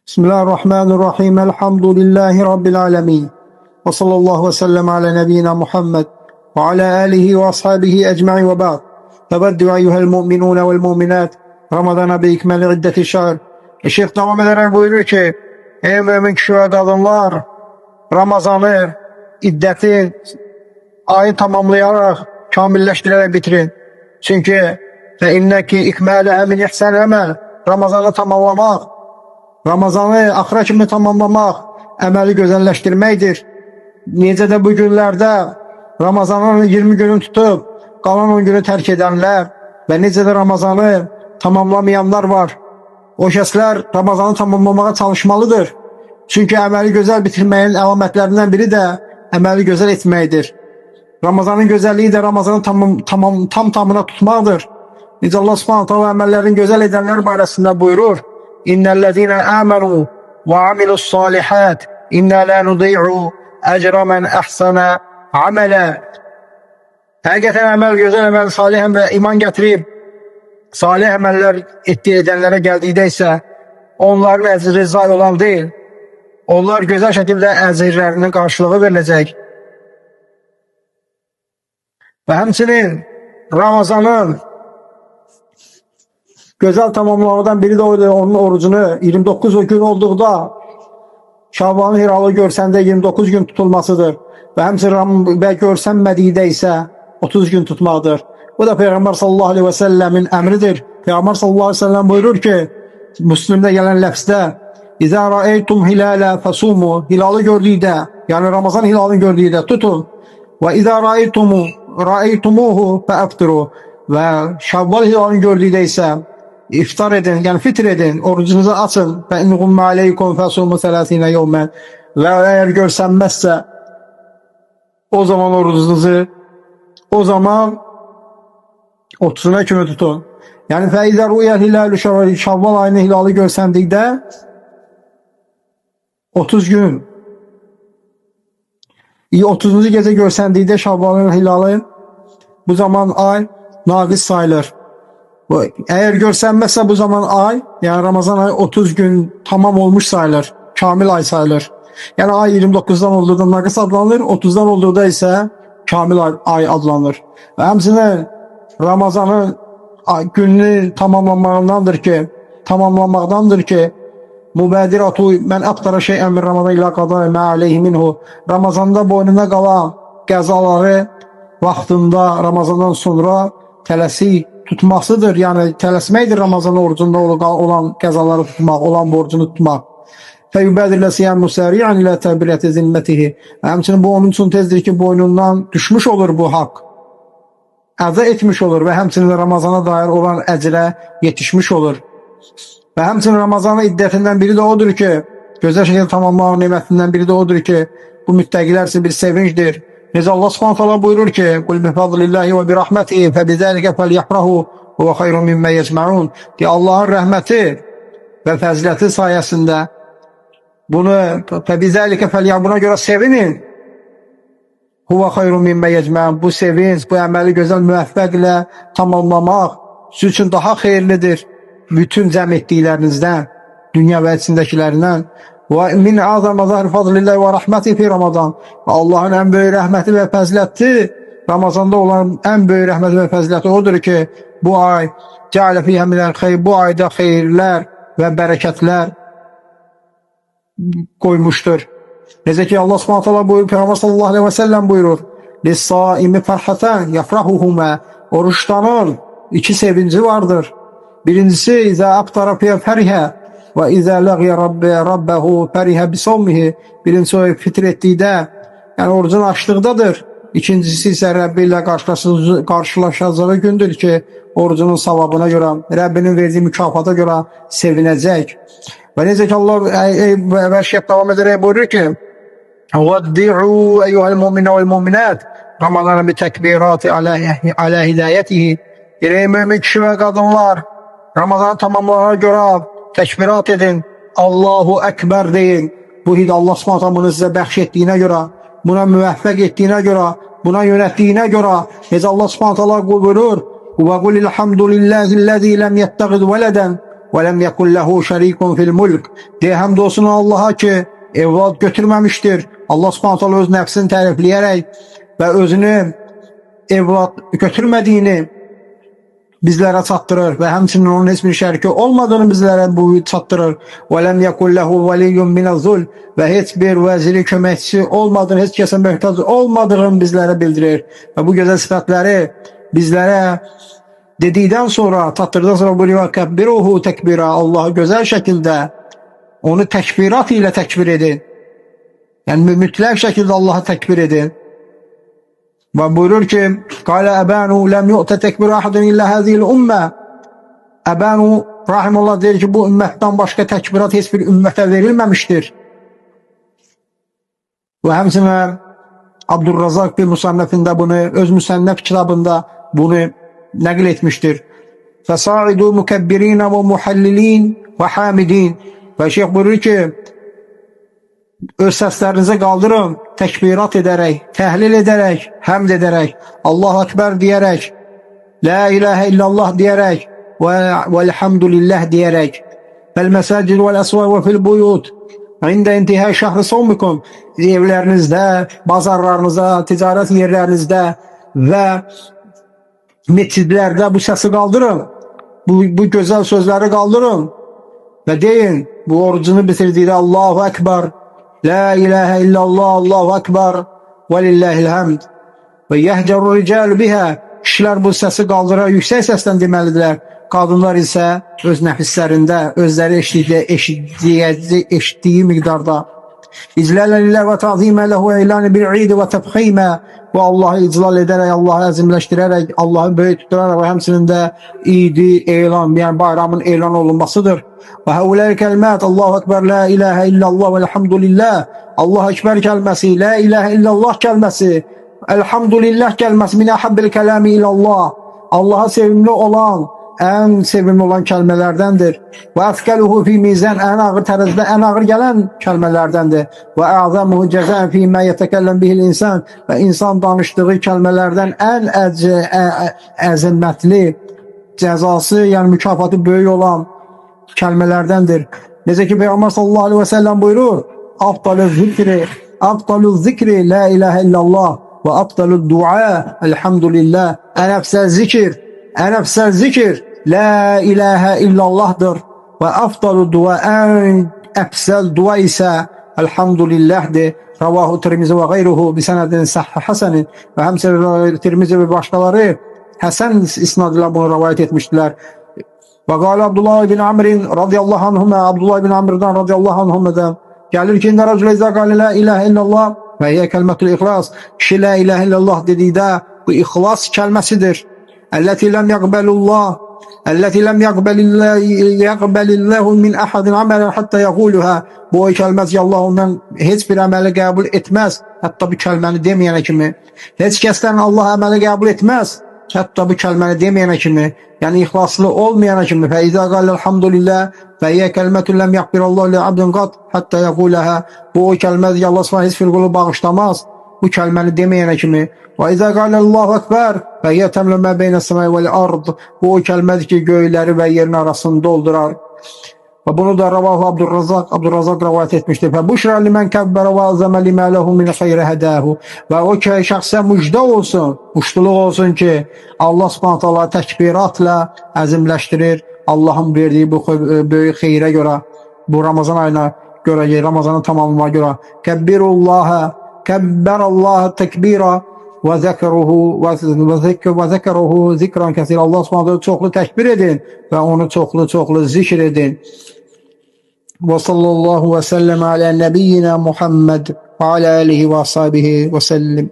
Bismillahirrahmanirrahim. Elhamdülillahi Rabbil alemin. Ve sallallahu ve sellem ala nebiyyina Muhammed ve ala alihi ve ashabihi ecma'i ve ba'd. Tebeddu eyyuhel mu'minun vel mu'minat. Ramazana bi ikmali iddeti şahr. Şeyh devam ederek buyuruyor ki, ey mümin kişi ve kadınlar, Ramazanı, iddeti, ayı tamamlayarak, kamilleştirerek bitirin. Çünkü fe inneki ikmale min ihsan emel. Ramazanı tamamlamak, Ramazanı axıra kimi tamamlamaq, əməli gözəlləşdirməkdir. Necə də bu günlərdə Ramazanın 20 günü tutub, qalan 10 günü tərk edənlər və necə də Ramazanı tamamlamayanlar var. O şəxslər Ramazanı tamamlamağa çalışmalıdır. Çünki əməli gözəl bitirməyin əlamətlərindən biri də əməli gözəl etməkdir. Ramazanın gözəlliyi də Ramazanı tam tamına tutmaqdır. Necə Allah Subhanahu taala əməllərini gözəl edənlər barəsində buyurur: İnnellezîne âmenû ve amilussâlihât innâ lâ nudî'u ecre men ahsana amele. Həqiqətən əməl, gözəl əməl, salih əməl, iman gətirib, salih əməllər edənlərə gəldikdə isə onların əcri zayi olan deyil. Onlar gözəl şəkildə əcrlərinin qarşılığı veriləcək. Və həmçinin Ramazanın gözəl tamamlamadan biri də oydu, onun orucunu 29 gün olduqda Şabanın hilalı görsəndə 29 gün tutulmasıdır. Və həmçinin görsənmədikdə isə 30 gün tutmaqdır. Bu da Peyğəmbər sallallahu aleyhi və səlləmin əmridir. Peyğəmbər sallallahu aleyhi və səlləm buyurur ki, Müslümdə gələn ləfsdə İzə rəeytum hilalə fəsumu, hilalı gördükdə, yəni Ramazan hilalını gördükdə tutun. Və izə rəeytumuhu fəəftiru, və Şəvval hilalını gördükdə isə iftar edin, yəni fitr edin, orucunuzu açın. Fə in gummə aleykum fəsumu sələsinə yevmən, və əgər görsənməzsə o zaman orucunuzu o zaman 30'una kimi tutun. Yəni fə izə rüyəl hilalü Şəvval ayının hilalı görsəndikdə 30 gün 30. gecə görsəndikdə Şəvvalın hilalı, bu zaman ay naqis sayılır. Eğer görsənməzsə bu zaman ay, yani Ramazan ayı 30 gün tamam olmuş sayılır. Kamil ay sayılır. Yani ay 29'dan olduğunda naqis adlanır, 30'dan olduğunda ise kamil ay adlanır. Ve həmçinin Ramazanın gününü tamamlanmaqdandır ki mübədiratu mən əqtara şeyən min Ramazan ilə qada mə aleyhi minhu. Ramazanda boynuna qalan qəzaları vaxtında Ramazandan sonra tələsik tutmasıdır. Yəni tələsməkdir Ramazan orucunda olan qəzaları tutmaq, olan borcunu tutmaq. Fəyübədirlə siyəm müsəriyyən ilə təbiləti zimmətihi. Həmçinin bu onun üçün tezdir ki, boynundan düşmüş olur bu haqq. Əza etmiş olur və həmçinin Ramazana dair olan əcrə yetişmiş olur. Və həmçinin Ramazanın iddətindən biri də odur ki, gözəl şəkildə tamamlamaq nemətindən biri də odur ki, bu müttəqilər üçün bir sevincdir. Necə Allah Subhanahu taala buyurur ki, "Qul bi fadlillahi və bi rahmetihi fe bizalika felyafrahu huve hayrun mimma yecmaun." Ki Allahın rəhməti və fəziləti sayəsində bunu fe bizalika buna görə sevinin. Huve hayrun mimma yecmaun. Bu sevinç, bu əməli gözəl müvəffəqlə tamamlamaq sizin üçün daha xeyirlidir. Bütün cəm etdiklərinizdən, dünya və içindəkilərindən. Və min azam mazahir fadlillahi və rahmeti fi Ramazan. Və Allahın ən böyük rəhməti və fəziləti, Ramazanda olan ən böyük rəhməti və fəziləti odur ki, bu ay cəalə fiyhə minəl xeyr, bu ayda xeyirlər və bərəkətlər qoymuşdur. Necə ki Allah Subhanahu taala buyurur, Peyğəmbər sallallahu aleyhi və səlləm buyurur: "Lis-saimi farhatan yafrahuhuma." Oruçtanın iki sevinci vardır. Birincisi izə aftara fərihə və izə ləğyə rabbəhu fərihə bisavmihi. Birincisi o fitr etdikdə, yəni orucunu açdıqdadır. İkincisi isə Rəbbi ilə qarşılaşacağı gündür ki, orucunun savabına görə, Rəbbinin verdiyi mükafata görə sevinəcək. Və necə ki Allah vəşiyət davam edərək buyurur ki, "Vaddi'u eyyuhel mu'minə vel mu'minat." Ramazana bi təkbirati alə hidayətihi. Ey mümin kişi və qadınlar, Ramazanı tamamlarına görə təkbirat edin, Allahu Ekber deyin. Bu Allah Subhanahu taala bunu sizə bəxş etdiyinə görə, buna müvəffəq etdiyinə görə, buna yönətdiyinə görə, necə Allah Subhanahu taala buyurur: "Və qul elhamdülillahi'llezî lem yettəğid vələdən ve lem yekun lehu şerikun fil mulk. De hamd olsun Allah'a ki evlad götürmemiştir. Allah Subhanahu teala öz nefsini tərifləyərək ve özünü evlad götürmediğini bizlere çatdırır ve həmçinin onun heç bir şəriki olmadığını bizlere bu çatdırır. Ve lem yekun lehu veliyyun minez-zul ve heç bir vəziri köməkçisi olmadığını, heç kəsə möhtac olmadığını bizlere bildirir. Ve bu güzel sıfatları bizlere dedikten sonra, çatdırdıktan sonra buyuruyor kebbiruhu tekbira. Allah'ı güzel şekilde onu tekbirat ile tekbir edin. Yani mütlak şekilde Allah'ı tekbir edin. Ve buyurur ki Kale ebanu lem yu'te tekbir ahadun illa hazihil ümme. Ebanu rahimullah der ki bu ümmetten başka tekbirat hiçbir ümmete verilmemiştir. Ve hemsine Abdurrazak bir musannefinde bunu, öz musannef kitabında bunu nakil etmiştir. Fesaidu mukebbirine ve muhallilin ve hamidin. Ve şeyh buyurur ki öz səslərinizi qaldırın, təkbirat edərək, təhlil edərək, həmd edərək, Allahu Ekber diyərək, La ilahe illallah diyərək və elhamdülillah diyərək. Vəl məsəcid vəl əsvə və fil buyut. İndə intihə şəhri savmikum. Evlərinizdə, bazarlarınızda, ticarət yerlərinizdə və meçidlərdə bu səsi qaldırın. Bu gözəl sözləri qaldırın və deyin, bu orucunu bitirdikdə Allahu Ekber, La ilahe illallah, Allahu Ekber ve lillahil hamd. Ve yehceru ricalu biha. Kişiler bu sesi qaldırar, yüksək səslə deməlidirlər. Qadınlar isə öz nəfislərində, özləri eşitdiyi miqdarda. İclalə lillah və ta'zimə lehu eylani bil'id və təbximə. Və Allah'ı iclal edərək, Allah'ı əzimləşdirərək, Allah'ı böyük tutaraq və həmçinin də idi elan, yəni bayramın elan olunmasıdır. Və həuləl kəlmət, Allahu Ekber, la ilahe illallah və elhamdülillah. Allahu Ekber kəlməsi, la ilahe illallah kəlməsi, elhamdülillah kəlməsi min ahabbil kəlami ilallah. Allah'a sevimli olan, en sevimli olan kəlmələrdəndir. Və əfkəluhu fi mizan, ən ağır tərəzdə ən ağır gələn kəlmələrdəndir. Və əzamuhu cəzən fi mə yetəkəlləm bihil insan, və insan danışdığı kəlmələrdən ən əzəmətli cəzası, yəni mükafatı böyük olan kəlmələrdəndir. Necə ki Peyğəmbər sallallahu aleyhi və səlləm buyurur, Afdalu zikri la ilahe illallah və afdalu dua elhamdülillah. Ən əfsəl zikir la ilahe illallahdır və afdalu dua, ən əfsəl dua isə elhamdülillahdir. Ravahu Tirmizi və qeyruhu bi sənədin hasanin. Və həmçinin Tirmizi və başqaları Həsən isnadıyla bunu rivayet etmişdilər. Və qala Abdullah ibn Amr radiyallahu anhuma, Abdullah ibn Amr'dan radiyallahu anhuma'dan gəlir ki, İndə rəculə izə qali la ilahe illallah və hiyə kəlmətül ixlas. Kişi la ilahe illallah dedikdə bu ixlas kəlməsidir. Əlləti ləm yəqbəlilləhu min əhədin əmələn həttə yəquluhə. Bu o kəlməz ki, Allah ondan heç bir əməli qəbul etməz, hətta bu kəlməni deməyənə kimi. Heç kəsdən Allah əməli qəbul etməz, hətta bu kəlməni deməyənə kimi. Yəni ixlaslı olmayana kimi. Fəizə qal elhamdülillah və hiyə kəlmətun ləm yəqbirallahu li abdin qat həttə yəquləhə. Bu o kəlməz ki, Allah s.ə.v. heç bir qulu bağışlamaz, bu kəlməni deməyənə kimi. Və izə qal Allahu Ekber və hiyə təmlə mə beynə səməy vəl ard. Bu o kəlmədir ki, göyləri və yerin arasını doldurar. Və bunu da Ravahu Abdurrazak rivayet etmiştir. Fəbuşra limən kəbbərə və əzəmə limə ləhu min xeyrə hədəhu. Və o ki, şəxsə müjdə olsun, muştuluq olsun ki, Allah subhanətələ təkbiratla əzimləşdirir. Allahın verdiyi bu böyük xeyrə görə, bu Ramazan ayına görə, Ramazanın tamamına görə. Kəbbərəllahə təkbira və zəkəruhu zikran kəsir. Allah subhanətələ çoxlu təkbir edin və onu çoxlu zikr edin. Və sallallahu və səlləm alə nəbiyyina Muhammed və alə alihi və ashabihi və səllim.